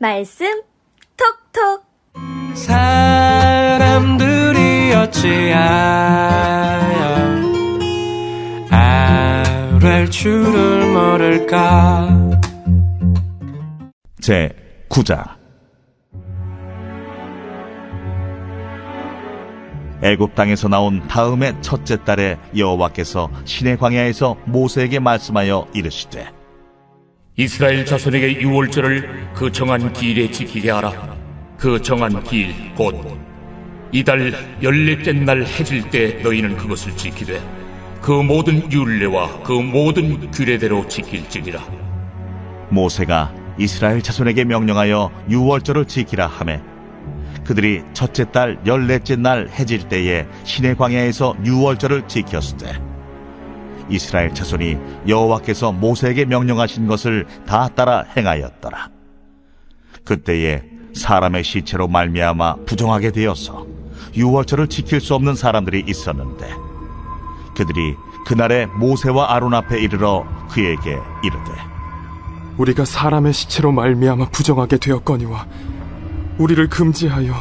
말씀 톡톡. 사람들이 어찌하여 아랠 줄을 모를까. 제 9장. 애굽 땅에서 나온 다음의 첫째 달에 여호와께서 시내 광야에서 모세에게 말씀하여 이르시되, 이스라엘 자손에게 유월절을 그 정한 기일에 지키게 하라. 그 정한 기일 곧 이달 14째 날 해질 때 너희는 그것을 지키되 그 모든 율례와 그 모든 규례대로 지킬지니라. 모세가 이스라엘 자손에게 명령하여 유월절을 지키라 하매 그들이 첫째 달 14째 날 해질 때에 시내 광야에서 유월절을 지켰으되 이스라엘 자손이 여호와께서 모세에게 명령하신 것을 다 따라 행하였더라. 그때에 사람의 시체로 말미암아 부정하게 되어서 유월절을 지킬 수 없는 사람들이 있었는데 그들이 그날에 모세와 아론 앞에 이르러 그에게 이르되, 우리가 사람의 시체로 말미암아 부정하게 되었거니와 우리를 금지하여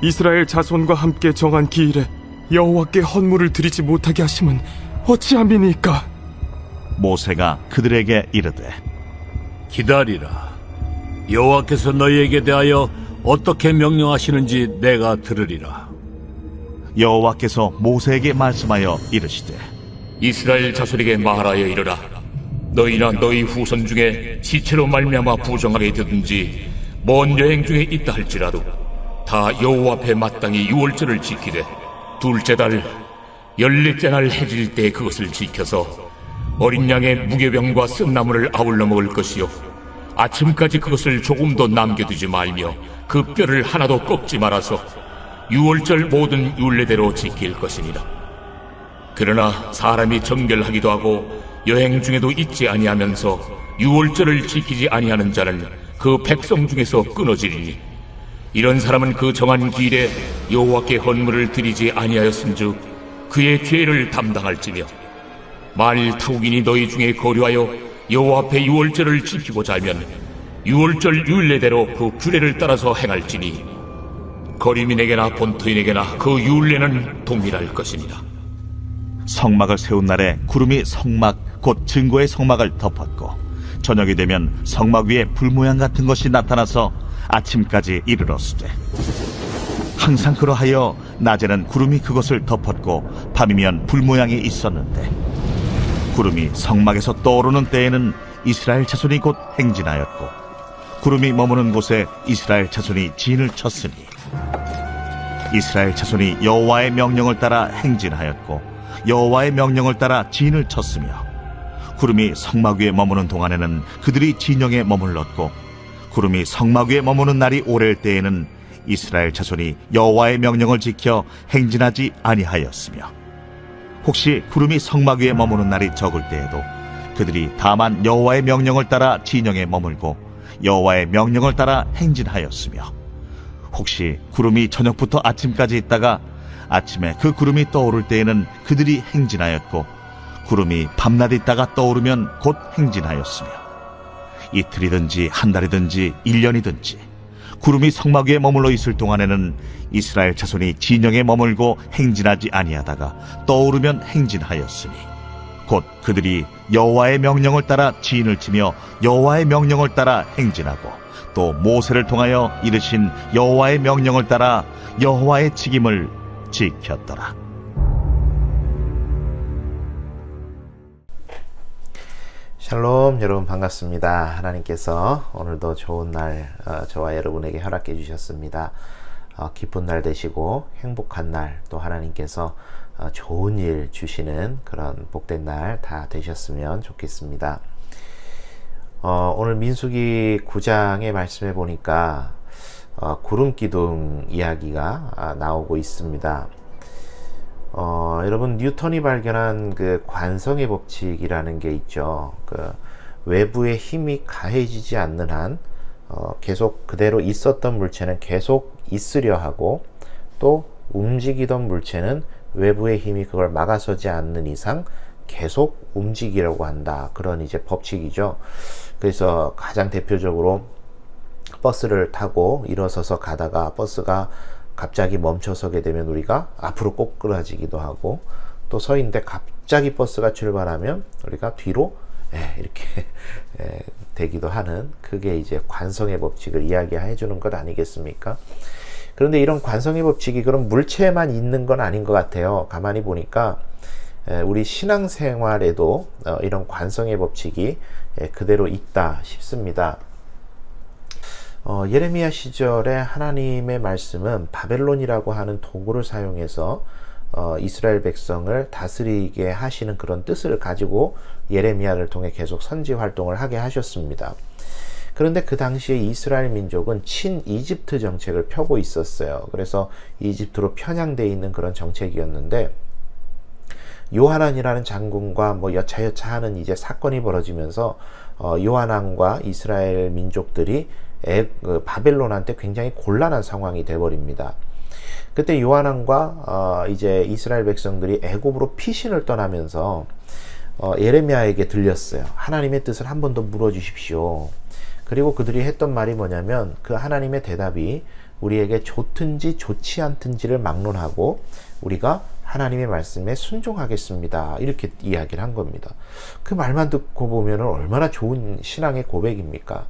이스라엘 자손과 함께 정한 기일에 여호와께 헌물을 드리지 못하게 하심은 어찌함이니까? 모세가 그들에게 이르되, 기다리라. 여호와께서 너희에게 대하여 어떻게 명령하시는지 내가 들으리라. 여호와께서 모세에게 말씀하여 이르시되, 이스라엘 자손에게 말하여 이르라. 너희나 너희 후손 중에 시체로 말미암아 부정하게 되든지 먼 여행 중에 있다 할지라도 다 여호와 앞에 마땅히 유월절을 지키되 둘째 달 14째 날 해질 때 그것을 지켜서 어린 양의 무교병과 쓴나물을 아울러 먹을 것이요 아침까지 그것을 조금도 남겨두지 말며 그 뼈를 하나도 꺾지 말아서 유월절 모든 율례대로 지킬 것이니라. 그러나 사람이 정결하기도 하고 여행 중에도 잊지 아니하면서 유월절을 지키지 아니하는 자는 그 백성 중에서 끊어지리니 이런 사람은 그 정한 기일에 여호와께 헌물을 드리지 아니하였은즉 그의 죄를 담당할지며 만일 타국인이 너희 중에 거류하여 여호와 앞에 유월절을 지키고자 하면 유월절 율례대로 그 규례를 따라서 행할지니 거류민에게나 본토인에게나 그 율례는 동일할 것이니라. 성막을 세운 날에 구름이 성막 곧 증거의 성막을 덮었고 저녁이 되면 성막 위에 불 모양 같은 것이 나타나서 아침까지 이르렀으되 항상 그러하여 낮에는 구름이 그것을 덮었고 밤이면 불 모양이 있었는데 구름이 성막에서 떠오르는 때에는 이스라엘 자손이 곧 행진하였고 구름이 머무는 곳에 이스라엘 자손이 진을 쳤으니 이스라엘 자손이 여호와의 명령을 따라 행진하였고 여호와의 명령을 따라 진을 쳤으며 구름이 성막 위에 머무는 동안에는 그들이 진영에 머물렀고 구름이 성막 위에 머무는 날이 오랠 때에는 이스라엘 자손이 여호와의 명령을 지켜 행진하지 아니하였으며 혹시 구름이 성막 위에 머무는 날이 적을 때에도 그들이 다만 여호와의 명령을 따라 진영에 머물고 여호와의 명령을 따라 행진하였으며 혹시 구름이 저녁부터 아침까지 있다가 아침에 그 구름이 떠오를 때에는 그들이 행진하였고 구름이 밤낮 있다가 떠오르면 곧 행진하였으며 이틀이든지 한 달이든지 1년이든지 구름이 성막 위에 머물러 있을 동안에는 이스라엘 자손이 진영에 머물고 행진하지 아니하다가 떠오르면 행진하였으니 곧 그들이 여호와의 명령을 따라 진을 치며 여호와의 명령을 따라 행진하고 또 모세를 통하여 이르신 여호와의 명령을 따라 여호와의 책임을 지켰더라. 샬롬, 여러분 반갑습니다. 하나님께서 오늘도 좋은 날 저와 여러분에게 허락해 주셨습니다. 기쁜 날 되시고 행복한 날, 또 하나님께서 좋은 일 주시는 그런 복된 날 다 되셨으면 좋겠습니다. 오늘 민수기 9장의 말씀에 보니까 구름기둥 이야기가 나오고 있습니다. 여러분 뉴턴이 발견한 그 관성의 법칙이라는 게 있죠. 그 외부의 힘이 가해지지 않는 한 계속 그대로 있었던 물체는 계속 있으려 하고 또 움직이던 물체는 외부의 힘이 그걸 막아서지 않는 이상 계속 움직이려고 한다. 그런 이제 법칙이죠. 그래서 가장 대표적으로 버스를 타고 일어서서 가다가 버스가 갑자기 멈춰서게 되면 우리가 앞으로 꼬꾸라지기도 하고, 또 서 있는데 갑자기 버스가 출발하면 우리가 뒤로 이렇게 되기도 하는, 그게 이제 관성의 법칙을 이야기해 주는 것 아니겠습니까? 그런데 이런 관성의 법칙이 그럼 물체에만 있는 건 아닌 것 같아요. 가만히 보니까 우리 신앙생활에도 이런 관성의 법칙이 그대로 있다 싶습니다. 예레미야 시절에 하나님의 말씀은 바벨론이라고 하는 도구를 사용해서 이스라엘 백성을 다스리게 하시는 그런 뜻을 가지고 예레미야를 통해 계속 선지 활동을 하게 하셨습니다. 그런데 그 당시에 이스라엘 민족은 친 이집트 정책을 펴고 있었어요. 그래서 이집트로 편향되어 있는 그런 정책이었는데, 요하난이라는 장군과 뭐 여차여차하는 이제 사건이 벌어지면서 요하난과 이스라엘 민족들이 바벨론한테 굉장히 곤란한 상황이 돼버립니다. 그때 요하난과 이제 이스라엘 백성들이 애굽으로 피신을 떠나면서 예레미야에게 들렸어요. 하나님의 뜻을 한 번 더 물어주십시오. 그리고 그들이 했던 말이 뭐냐면, 그 하나님의 대답이 우리에게 좋든지 좋지 않든지를 막론하고 우리가 하나님의 말씀에 순종하겠습니다, 이렇게 이야기를 한 겁니다. 그 말만 듣고 보면 얼마나 좋은 신앙의 고백입니까?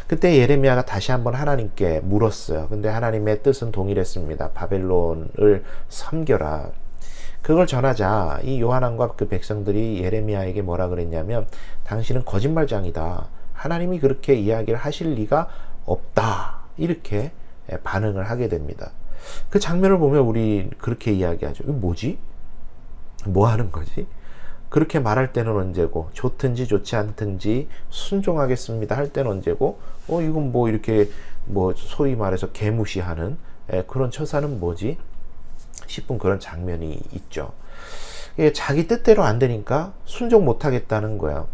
그때 예레미야가 다시 한번 하나님께 물었어요. 근데 하나님의 뜻은 동일했습니다. 바벨론을 섬겨라. 그걸 전하자 이 요하난과 그 백성들이 예레미야에게 뭐라 그랬냐면, 당신은 거짓말장이다, 하나님이 그렇게 이야기를 하실 리가 없다, 이렇게 반응을 하게 됩니다. 그 장면을 보면 우리 그렇게 이야기하죠. 이거 뭐지? 뭐 하는 거지? 그렇게 말할 때는 언제고, 좋든지 좋지 않든지 순종하겠습니다 할 때는 언제고, 이건 뭐 이렇게 뭐 소위 말해서 개무시하는 그런 처사는 뭐지 싶은 그런 장면이 있죠. 자기 뜻대로 안 되니까 순종 못 하겠다는 거야.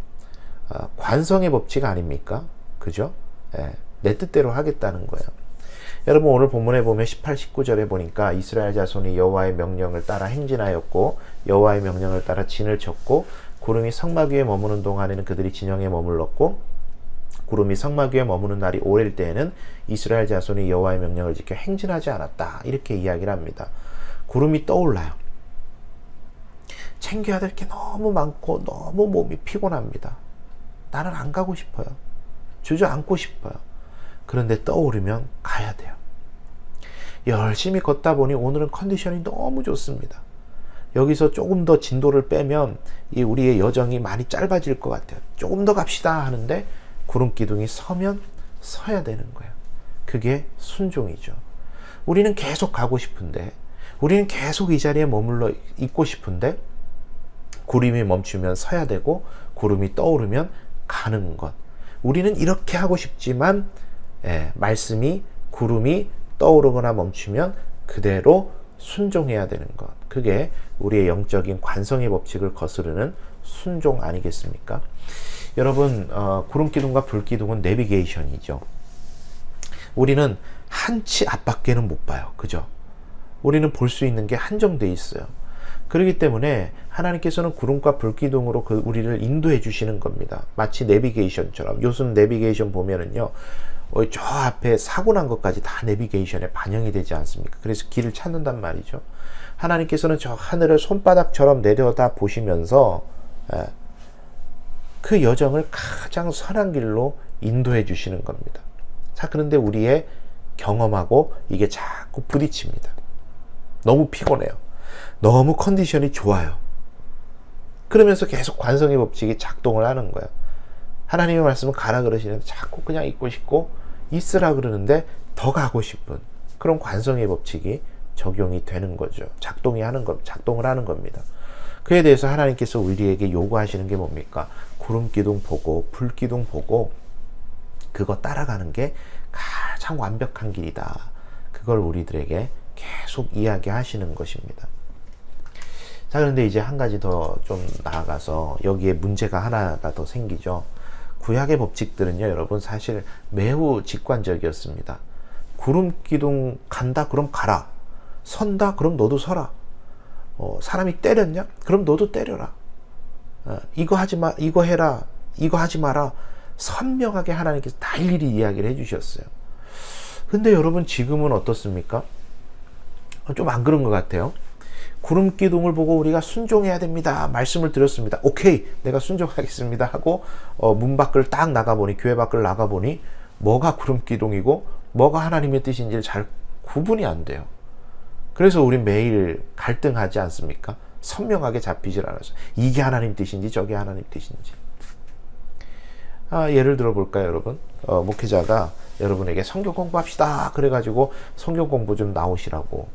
관성의 법칙 아닙니까? 그죠? 내 뜻대로 하겠다는 거예요. 여러분, 오늘 본문에 보면 18, 19절에 보니까 이스라엘 자손이 여호와의 명령을 따라 행진하였고 여호와의 명령을 따라 진을 쳤고, 구름이 성막 위에 머무는 동안에는 그들이 진영에 머물렀고, 구름이 성막 위에 머무는 날이 오래일 때에는 이스라엘 자손이 여호와의 명령을 지켜 행진하지 않았다, 이렇게 이야기를 합니다. 구름이 떠올라요. 챙겨야 될 게 너무 많고 너무 몸이 피곤합니다. 나는 안 가고 싶어요. 주저앉고 싶어요. 그런데 떠오르면 가야 돼요. 열심히 걷다 보니 오늘은 컨디션이 너무 좋습니다. 여기서 조금 더 진도를 빼면 이 우리의 여정이 많이 짧아질 것 같아요. 조금 더 갑시다 하는데 구름 기둥이 서면 서야 되는 거예요. 그게 순종이죠. 우리는 계속 가고 싶은데, 우리는 계속 이 자리에 머물러 있고 싶은데, 구름이 멈추면 서야 되고 구름이 떠오르면 가는 것. 우리는 이렇게 하고 싶지만 말씀이, 구름이 떠오르거나 멈추면 그대로 순종해야 되는 것. 그게 우리의 영적인 관성의 법칙을 거스르는 순종 아니겠습니까? 여러분, 구름기둥과 불기둥은 내비게이션이죠. 우리는 한치 앞밖에는 못 봐요. 그죠? 우리는 볼 수 있는 게 한정돼 있어요. 그렇기 때문에 하나님께서는 구름과 불기둥으로 우리를 인도해 주시는 겁니다. 마치 내비게이션처럼. 요즘 내비게이션 보면은요, 저 앞에 사고 난 것까지 다 내비게이션에 반영이 되지 않습니까? 그래서 길을 찾는단 말이죠. 하나님께서는 저 하늘을 손바닥처럼 내려다 보시면서 그 여정을 가장 선한 길로 인도해 주시는 겁니다. 자, 그런데 우리의 경험하고 이게 자꾸 부딪힙니다. 너무 피곤해요. 너무 컨디션이 좋아요. 그러면서 계속 관성의 법칙이 작동을 하는 거예요. 하나님의 말씀은 가라 그러시는데 자꾸 그냥 있고 싶고, 있으라 그러는데 더 가고 싶은 그런 관성의 법칙이 적용이 되는 거죠. 작동을 하는 겁니다. 그에 대해서 하나님께서 우리에게 요구하시는 게 뭡니까? 구름기둥 보고 불기둥 보고 그거 따라가는 게 가장 완벽한 길이다. 그걸 우리들에게 계속 이야기하시는 것입니다. 자, 그런데 이제 한 가지 더 좀 나아가서 여기에 문제가 하나가 더 생기죠. 구약의 법칙들은요, 여러분, 사실 매우 직관적이었습니다. 구름 기둥 간다? 그럼 가라. 선다? 그럼 너도 서라. 사람이 때렸냐? 그럼 너도 때려라. 이거 하지 마, 이거 해라, 이거 하지 마라. 선명하게 하나님께서 다 일일이 이야기를 해주셨어요. 근데 여러분 지금은 어떻습니까? 좀 안 그런 것 같아요. 구름 기둥을 보고 우리가 순종해야 됩니다. 말씀을 드렸습니다. 오케이, 내가 순종하겠습니다 하고 문 밖을 딱 나가보니, 교회 밖을 나가보니 뭐가 구름 기둥이고 뭐가 하나님의 뜻인지를 잘 구분이 안 돼요. 그래서 우리 매일 갈등하지 않습니까? 선명하게 잡히질 않아서 이게 하나님 뜻인지 저게 하나님 뜻인지. 예를 들어 볼까요, 여러분? 목회자가 여러분에게 성경 공부합시다 그래가지고 성경 공부 좀 나오시라고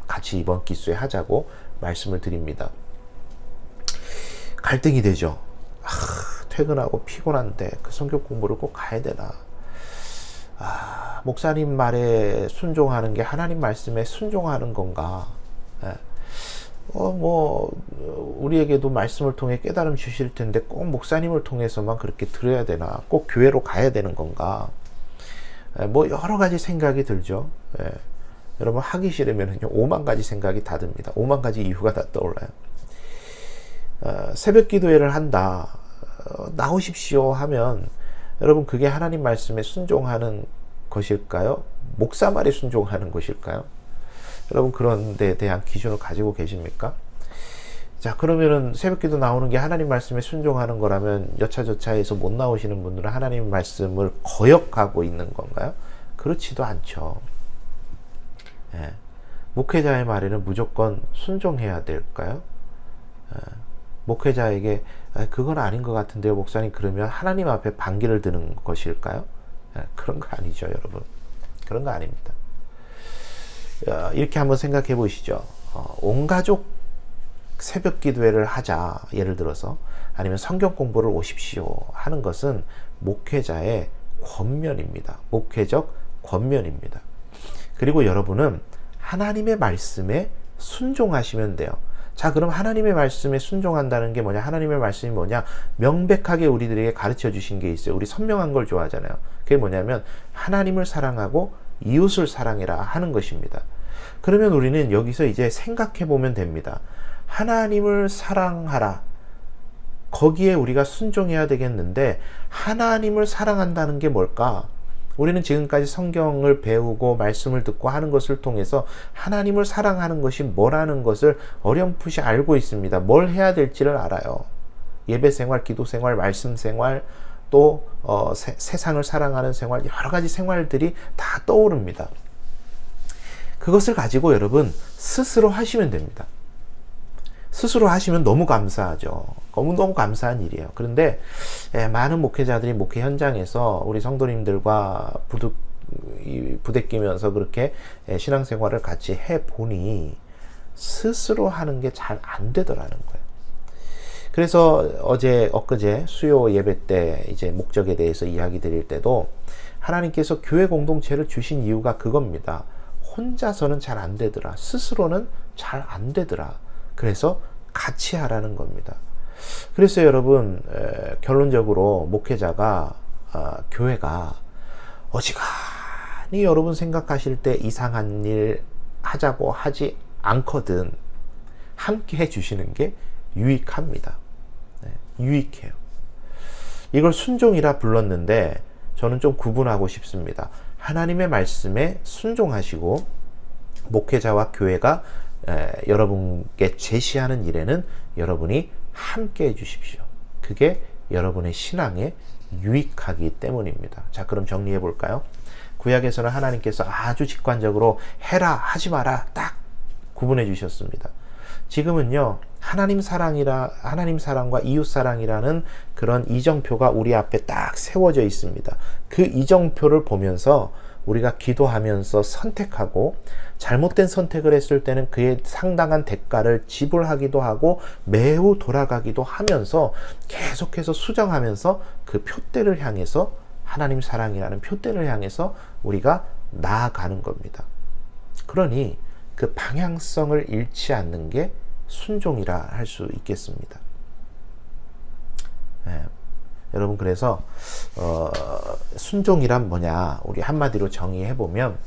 같이 이번 기수에 하자고 말씀을 드립니다. 갈등이 되죠. 퇴근하고 피곤한데 그 성경 공부를 꼭 가야 되나? 목사님 말에 순종하는 게 하나님 말씀에 순종하는 건가? 우리에게도 말씀을 통해 깨달음 주실 텐데 꼭 목사님을 통해서만 그렇게 들어야 되나? 꼭 교회로 가야 되는 건가? 여러 가지 생각이 들죠. 여러분 하기 싫으면요 5만 가지 생각이 다 듭니다. 5만 가지 이유가 다 떠올라요. 새벽 기도회를 한다, 나오십시오 하면 여러분 그게 하나님 말씀에 순종하는 것일까요? 목사 말에 순종하는 것일까요? 여러분 그런 데에 대한 기준을 가지고 계십니까? 자, 그러면은 새벽기도 나오는 게 하나님 말씀에 순종하는 거라면 여차저차해서 못 나오시는 분들은 하나님 말씀을 거역하고 있는 건가요? 그렇지도 않죠. 목회자의 말에는 무조건 순종해야 될까요? 목회자에게 그건 아닌 것 같은데요 목사님, 그러면 하나님 앞에 반기를 드는 것일까요? 그런 거 아니죠, 여러분. 그런 거 아닙니다. 이렇게 한번 생각해 보시죠. 온 가족 새벽 기도회를 하자, 예를 들어서, 아니면 성경 공부를 오십시오 하는 것은 목회자의 권면입니다. 목회적 권면입니다. 그리고 여러분은 하나님의 말씀에 순종하시면 돼요. 자, 그럼 하나님의 말씀에 순종한다는 게 뭐냐? 하나님의 말씀이 뭐냐? 명백하게 우리들에게 가르쳐 주신 게 있어요. 우리 선명한 걸 좋아하잖아요. 그게 뭐냐면 하나님을 사랑하고 이웃을 사랑해라 하는 것입니다. 그러면 우리는 여기서 이제 생각해 보면 됩니다. 하나님을 사랑하라. 거기에 우리가 순종해야 되겠는데 하나님을 사랑한다는 게 뭘까? 우리는 지금까지 성경을 배우고 말씀을 듣고 하는 것을 통해서 하나님을 사랑하는 것이 뭐라는 것을 어렴풋이 알고 있습니다. 뭘 해야 될지를 알아요. 예배 생활, 기도 생활, 말씀 생활, 또 세상을 사랑하는 생활, 여러 가지 생활들이 다 떠오릅니다. 그것을 가지고 여러분 스스로 하시면 됩니다. 스스로 하시면 너무 감사하죠. 너무 감사한 일이에요. 그런데 많은 목회자들이 목회 현장에서 우리 성도님들과 부대끼면서 그렇게 신앙생활을 같이 해보니 스스로 하는 게 잘 안 되더라는 거예요. 그래서 엊그제 수요 예배 때 이제 목적에 대해서 이야기 드릴 때도 하나님께서 교회 공동체를 주신 이유가 그겁니다. 혼자서는 잘 안 되더라. 스스로는 잘 안 되더라. 그래서 같이 하라는 겁니다. 그래서 여러분 결론적으로 목회자가 교회가 어지간히 여러분 생각하실 때 이상한 일 하자고 하지 않거든 함께 해주시는 게 유익합니다. 유익해요. 이걸 순종이라 불렀는데 저는 좀 구분하고 싶습니다. 하나님의 말씀에 순종하시고 목회자와 교회가 여러분께 제시하는 일에는 여러분이 함께 해주십시오. 그게 여러분의 신앙에 유익하기 때문입니다. 자, 그럼 정리해 볼까요? 구약에서는 하나님께서 아주 직관적으로 해라 하지 마라 딱 구분해 주셨습니다. 지금은요 하나님 사랑과 이웃 사랑이라는 그런 이정표가 우리 앞에 딱 세워져 있습니다. 그 이정표를 보면서 우리가 기도하면서 선택하고 잘못된 선택을 했을 때는 그에 상당한 대가를 지불하기도 하고 매우 돌아가기도 하면서 계속해서 수정하면서 그 표대를 향해서 하나님 사랑이라는 표대를 향해서 우리가 나아가는 겁니다. 그러니 그 방향성을 잃지 않는 게 순종이라 할 수 있겠습니다. 여러분 그래서 순종이란 뭐냐 우리 한마디로 정의해보면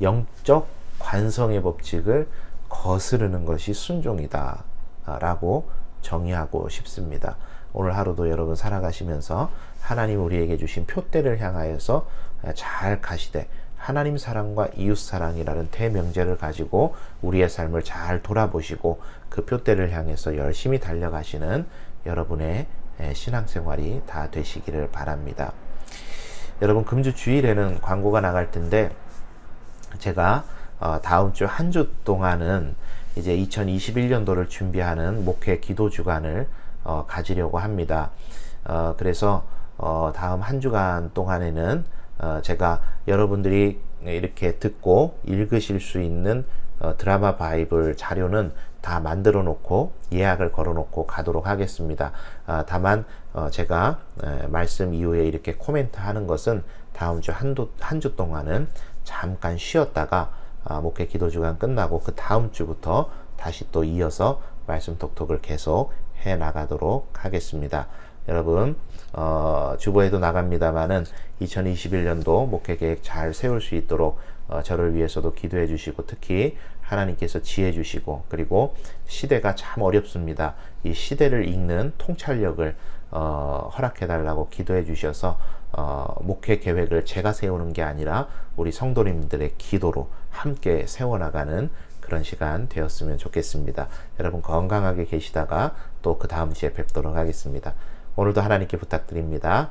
영적 관성의 법칙을 거스르는 것이 순종이다 라고 정의하고 싶습니다. 오늘 하루도 여러분 살아가시면서 하나님 우리에게 주신 표대를 향하여서 잘 가시되 하나님 사랑과 이웃 사랑이라는 대명제를 가지고 우리의 삶을 잘 돌아보시고 그 표대를 향해서 열심히 달려가시는 여러분의 신앙생활이 다 되시기를 바랍니다. 여러분, 금주 주일에는 광고가 나갈 텐데 제가 다음 주 한 주 동안은 이제 2021년도를 준비하는 목회 기도 주간을 가지려고 합니다. 그래서 다음 한 주간 동안에는 제가 여러분들이 이렇게 듣고 읽으실 수 있는 드라마 바이블 자료는 다 만들어 놓고 예약을 걸어 놓고 가도록 하겠습니다. 다만 제가 말씀 이후에 이렇게 코멘트 하는 것은 다음 주 한 주 동안은 잠깐 쉬었다가 목회 기도 주간 끝나고 그 다음 주부터 다시 또 이어서 말씀 톡톡을 계속 해 나가도록 하겠습니다. 여러분, 주보에도 나갑니다만은 2021년도 목회 계획 잘 세울 수 있도록 저를 위해서도 기도해 주시고, 특히 하나님께서 지혜 주시고, 그리고 시대가 참 어렵습니다. 이 시대를 읽는 통찰력을 허락해 달라고 기도해 주셔서 목회 계획을 제가 세우는 게 아니라 우리 성도님들의 기도로 함께 세워나가는 그런 시간 되었으면 좋겠습니다. 여러분, 건강하게 계시다가 또 그 다음 주에 뵙도록 하겠습니다. 오늘도 하나님께 부탁드립니다.